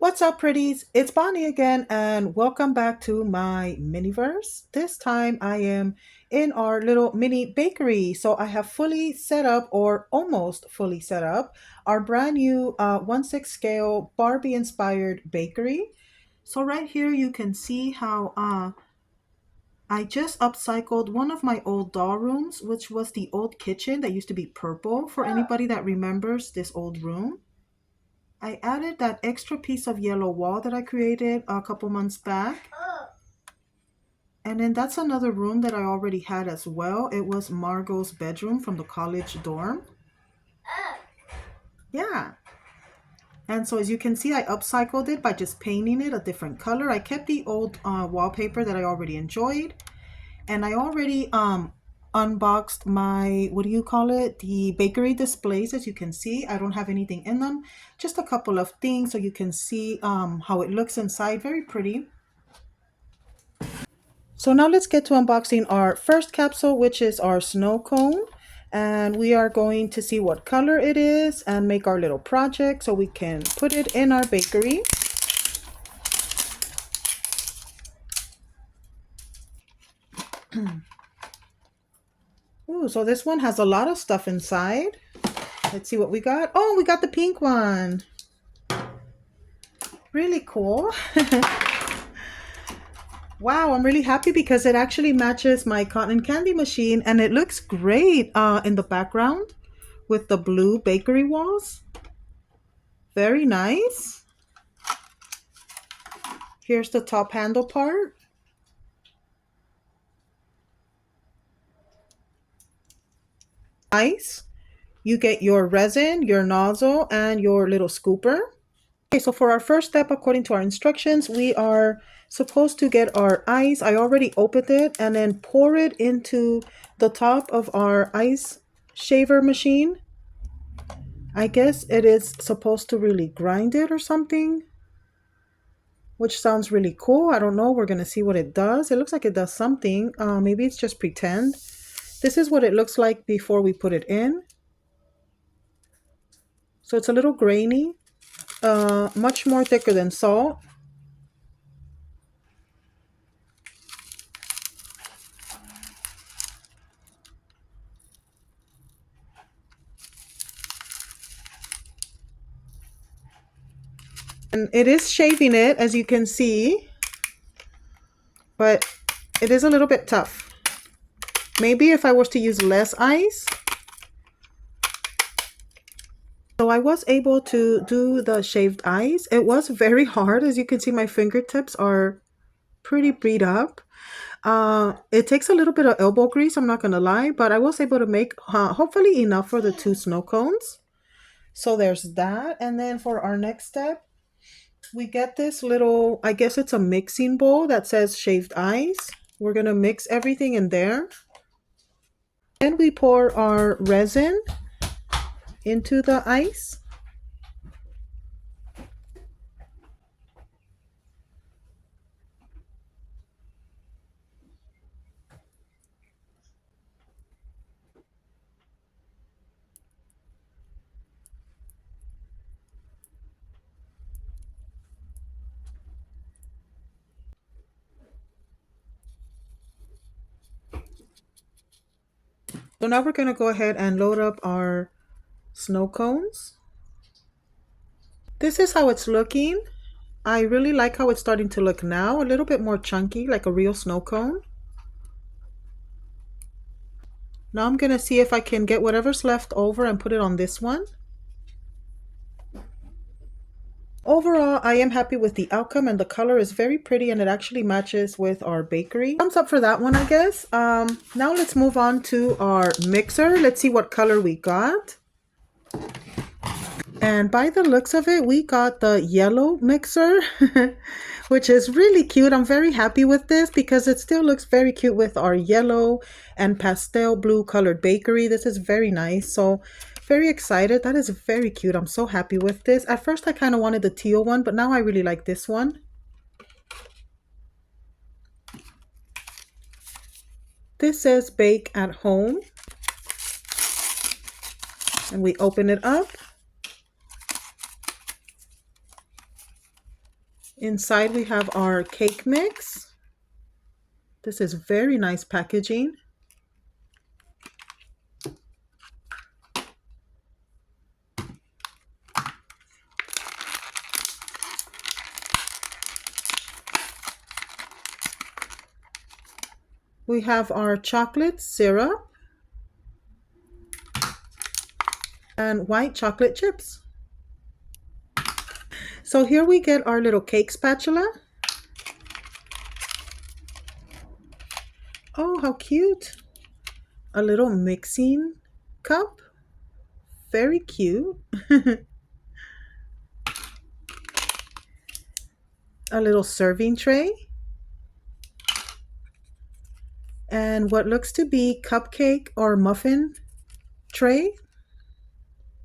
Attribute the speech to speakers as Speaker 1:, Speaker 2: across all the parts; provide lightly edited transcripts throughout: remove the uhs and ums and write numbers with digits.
Speaker 1: What's up, pretties? It's Bonnie again, and welcome back to my Miniverse. This time I am in our little mini bakery. So I have fully set up, or almost fully set up, our brand new 1/6 scale Barbie inspired bakery. So right here you can see how I just upcycled one of my old doll rooms, which was the old kitchen that used to be purple, for anybody that remembers this old room. I added that extra piece of yellow wall that I created a couple months back. And then that's another room that I already had as well. It was Margot's bedroom from the college dorm. Yeah. And so as you can see, I upcycled it by just painting it a different color. I kept the old wallpaper that I already enjoyed. And I already unboxed my, what do you call it? The bakery displays. As you can see, I don't have anything in them. Just a couple of things so you can see how it looks inside. Very pretty. So now let's get to unboxing our first capsule, which is our snow cone. And we are going to see what color it is and make our little project so we can put it in our bakery. Ooh, so this one has a lot of stuff inside. Let's see what we got. Oh, we got the pink one. Really cool. Wow, I'm really happy because it actually matches my cotton candy machine and it looks great in the background with the blue bakery walls. Very nice. Here's the top handle part. Nice. You get your resin, your nozzle, and your little scooper. Okay, so for our first step, according to our instructions, we are supposed to get our ice. I already opened it and then pour it into the top of our ice shaver machine. I guess it is supposed to really grind it or something, which sounds really cool. I don't know. We're going to see what it does. It looks like it does something. Maybe it's just pretend. This is what it looks like before we put it in. So it's a little grainy, much more thicker than salt. And it is shaving it, as you can see, but it is a little bit tough. Maybe if I was to use less ice. So I was able to do the shaved ice. It was very hard. As you can see, my fingertips are pretty beat up. It takes a little bit of elbow grease, I'm not going to lie, but I was able to make hopefully enough for the 2 snow cones. So there's that. And then for our next step, we get this little, I guess it's a mixing bowl that says shaved ice. We're going to mix everything in there. Then we pour our resin into the ice. So now we're going to go ahead and load up our snow cones. This is how it's looking. I really like how it's starting to look now. A little bit more chunky, like a real snow cone. Now I'm going to see if I can get whatever's left over and put it on this one. Overall, I am happy with the outcome and the color is very pretty and it actually matches with our bakery. Thumbs up for that one, I guess. Now let's move on to our mixer. Let's see what color we got. And by the looks of it, we got the yellow mixer, which is really cute. I'm very happy with this because it still looks very cute with our yellow and pastel blue colored bakery. This is very nice. So very excited. That is very cute. I'm so happy with this. At first, I kind of wanted the teal one, but now I really like this one. This says bake at home. And we open it up. Inside we have our cake mix. This is very nice packaging. We have our chocolate syrup and white chocolate chips. So here we get our little cake spatula. Oh, how cute. A little mixing cup. Very cute. A little serving tray. And what looks to be cupcake or muffin tray.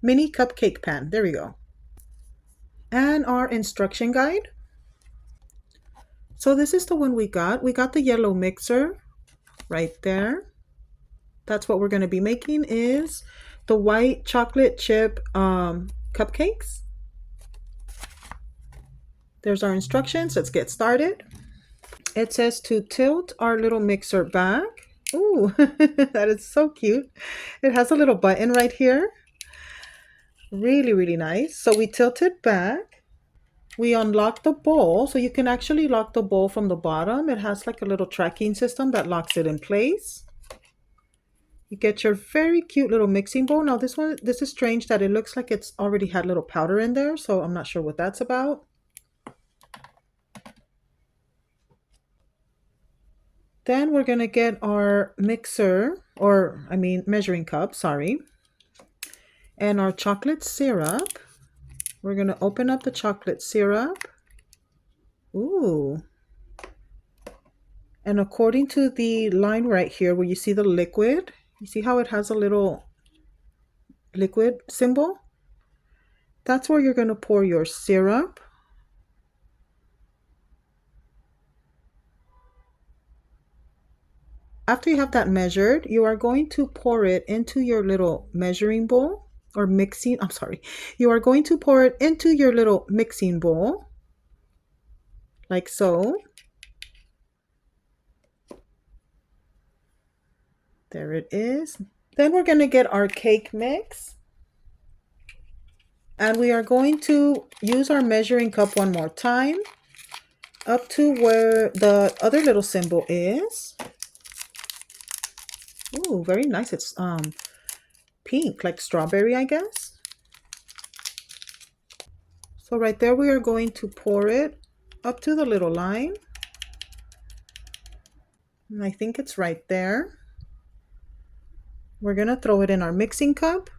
Speaker 1: Mini cupcake pan. There we go. And our instruction guide. So this is the one we got. We got the yellow mixer right there. That's what we're going to be making is the white chocolate chip cupcakes. There's our instructions. Let's get started. It says to tilt our little mixer back. Ooh, that is so cute. It has a little button right here. Really, really nice. So we tilt it back. We unlock the bowl. So you can actually lock the bowl from the bottom. It has like a little tracking system that locks it in place. You get your very cute little mixing bowl. Now this is strange that it looks like it's already had little powder in there. So I'm not sure what that's about. Then we're going to get our mixer, or I mean measuring cup, sorry. And our chocolate syrup. We're going to open up the chocolate syrup. Ooh. And according to the line right here where you see the liquid, you see how it has a little liquid symbol? That's where you're going to pour your syrup. After you have that measured, you are going to pour it into your little measuring bowl or mixing. I'm sorry. You are going to pour it into your little mixing bowl like so. There it is. Then we're going to get our cake mix. And we are going to use our measuring cup one more time up to where the other little symbol is. Ooh, very nice. It's pink, like strawberry, I guess. So right there, we are going to pour it up to the little line. And I think it's right there. We're going to throw it in our mixing cup.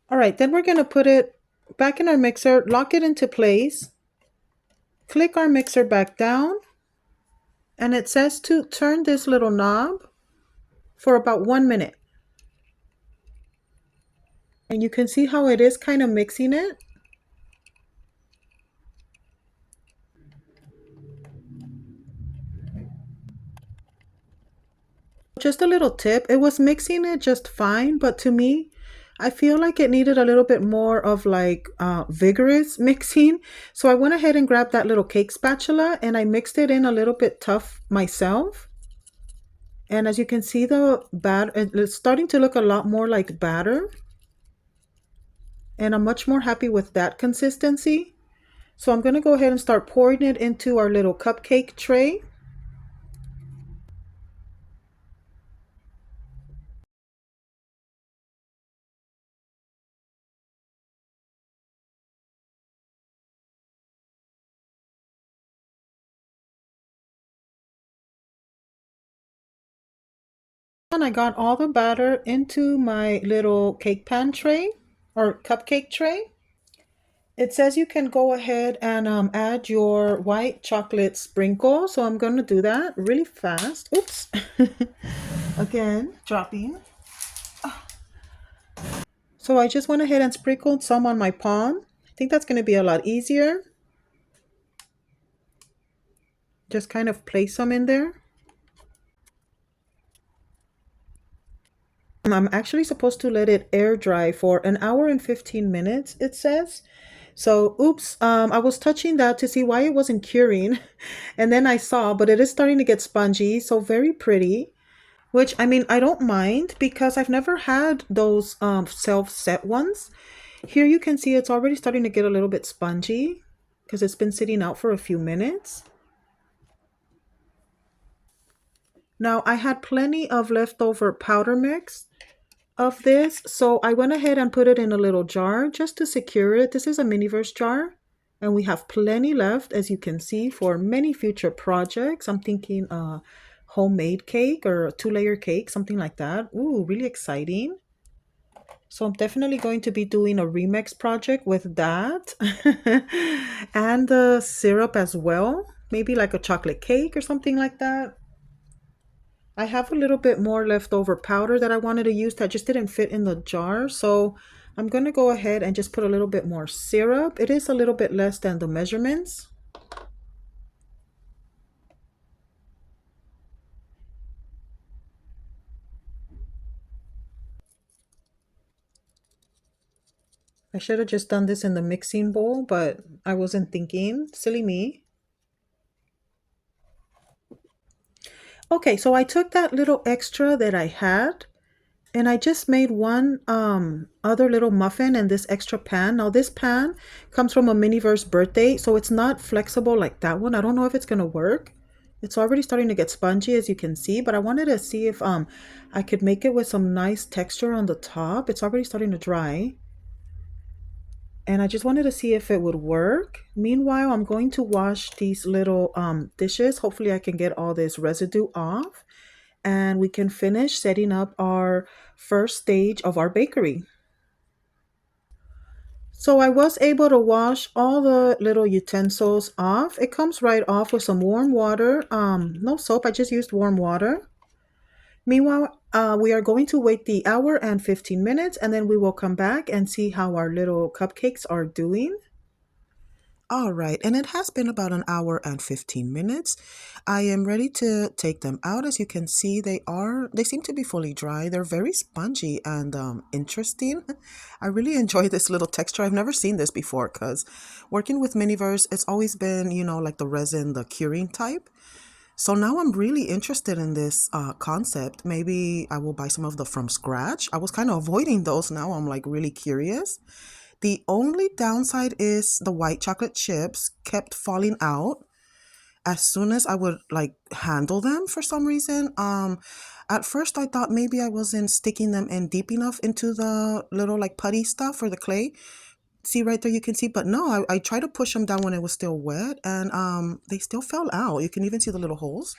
Speaker 1: All right, then we're going to put it back in our mixer, lock it into place, click our mixer back down, and it says to turn this little knob for about 1 minute. And you can see how it is kind of mixing it. Just a little tip, it was mixing it just fine, but to me, I feel like it needed a little bit more of like vigorous mixing. So I went ahead and grabbed that little cake spatula and I mixed it in a little bit tough myself. And as you can see, the batter, it's starting to look a lot more like batter. And I'm much more happy with that consistency. So I'm going to go ahead and start pouring it into our little cupcake tray. And I got all the batter into my little cake pan tray or cupcake tray. It says you can go ahead and add your white chocolate sprinkle. So I'm going to do that really fast. Oops. Again, dropping. So I just went ahead and sprinkled some on my palm. I think that's going to be a lot easier. Just kind of place some in there. I'm actually supposed to let it air dry for 1 hour and 15 minutes, it says. So, oops, I was touching that to see why it wasn't curing. And then I saw, but it is starting to get spongy, so very pretty. Which, I mean, I don't mind because I've never had those self-set ones. Here you can see it's already starting to get a little bit spongy because it's been sitting out for a few minutes. Now, I had plenty of leftover powder mix of this, so I went ahead and put it in a little jar just to secure it. This is a Miniverse jar, and we have plenty left, as you can see, for many future projects. I'm thinking homemade cake or a two-layer cake, something like that. Ooh, really exciting. So I'm definitely going to be doing a remix project with that and the syrup as well. Maybe like a chocolate cake or something like that. I have a little bit more leftover powder that I wanted to use that just didn't fit in the jar. So I'm going to go ahead and just put a little bit more syrup. It is a little bit less than the measurements. I should have just done this in the mixing bowl, but I wasn't thinking. Silly me. Okay, so I took that little extra that I had and I just made one other little muffin in this extra pan. Now this pan comes from a Miniverse birthday, so it's not flexible like that one. I don't know if it's gonna work. It's already starting to get spongy as you can see, but I wanted to see if I could make it with some nice texture on the top. It's already starting to dry. And I just wanted to see if it would work. Meanwhile, I'm going to wash these little dishes. Hopefully I can get all this residue off and we can finish setting up our first stage of our bakery. So I was able to wash all the little utensils off. It comes right off with some warm water. No soap, I just used warm water. Meanwhile, we are going to wait the hour and 15 minutes and then we will come back and see how our little cupcakes are doing. All right, and it has been about an hour and 15 minutes. I am ready to take them out. As you can see, they seem to be fully dry. They're very spongy and interesting. I really enjoy this little texture. I've never seen this before because working with Miniverse, it's always been, like the resin, the curing type. So now I'm really interested in this concept. Maybe I will buy some of the from scratch. I was kind of avoiding those. Now I'm like really curious. The only downside is the white chocolate chips kept falling out as soon as I would like handle them for some reason. At first I thought maybe I wasn't sticking them in deep enough into the little like putty stuff for the clay. See right there, you can see, but no, I tried to push them down when it was still wet and they still fell out. You can even see the little holes.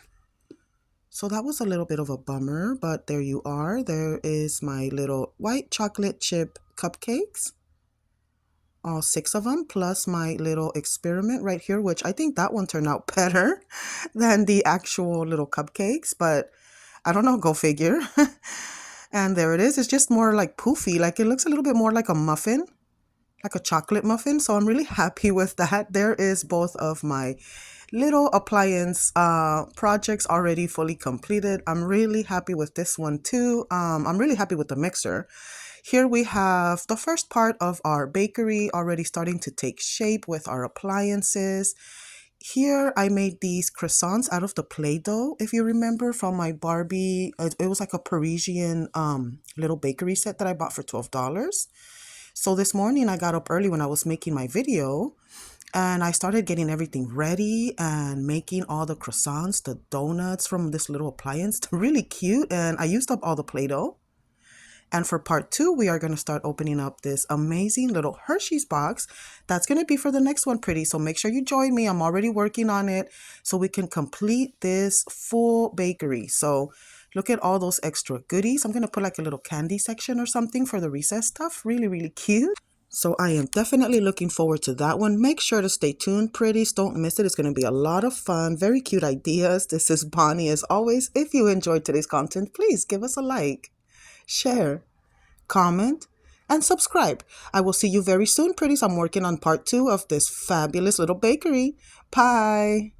Speaker 1: So that was a little bit of a bummer, but there you are. There is my little white chocolate chip cupcakes. All six of them, plus my little experiment right here, which I think that one turned out better than the actual little cupcakes, but I don't know, go figure. And there it is. It's just more like poofy, like it looks a little bit more like a muffin, like a chocolate muffin. So I'm really happy with that. There is both of my little appliance projects already fully completed. I'm really happy with this one too. I'm really happy with the mixer. Here we have the first part of our bakery already starting to take shape with our appliances. Here I made these croissants out of the Play-Dough, if you remember from my Barbie. It was like a Parisian little bakery set that I bought for $12. So this morning I got up early when I was making my video and I started getting everything ready and making all the croissants, the donuts from this little appliance. Really cute, and I used up all the Play-Doh. And for part two, we are going to start opening up this amazing little Hershey's box. That's going to be for the next one, pretty. So make sure you join me. I'm already working on it so we can complete this full bakery. So look at all those extra goodies. I'm going to put like a little candy section or something for the recess stuff. Really, really cute. So I am definitely looking forward to that one. Make sure to stay tuned, pretties. Don't miss it. It's going to be a lot of fun. Very cute ideas. This is Bonnie as always. If you enjoyed today's content, please give us a like, share, comment, and subscribe. I will see you very soon, pretties. I'm working on part 2 of this fabulous little bakery. Bye.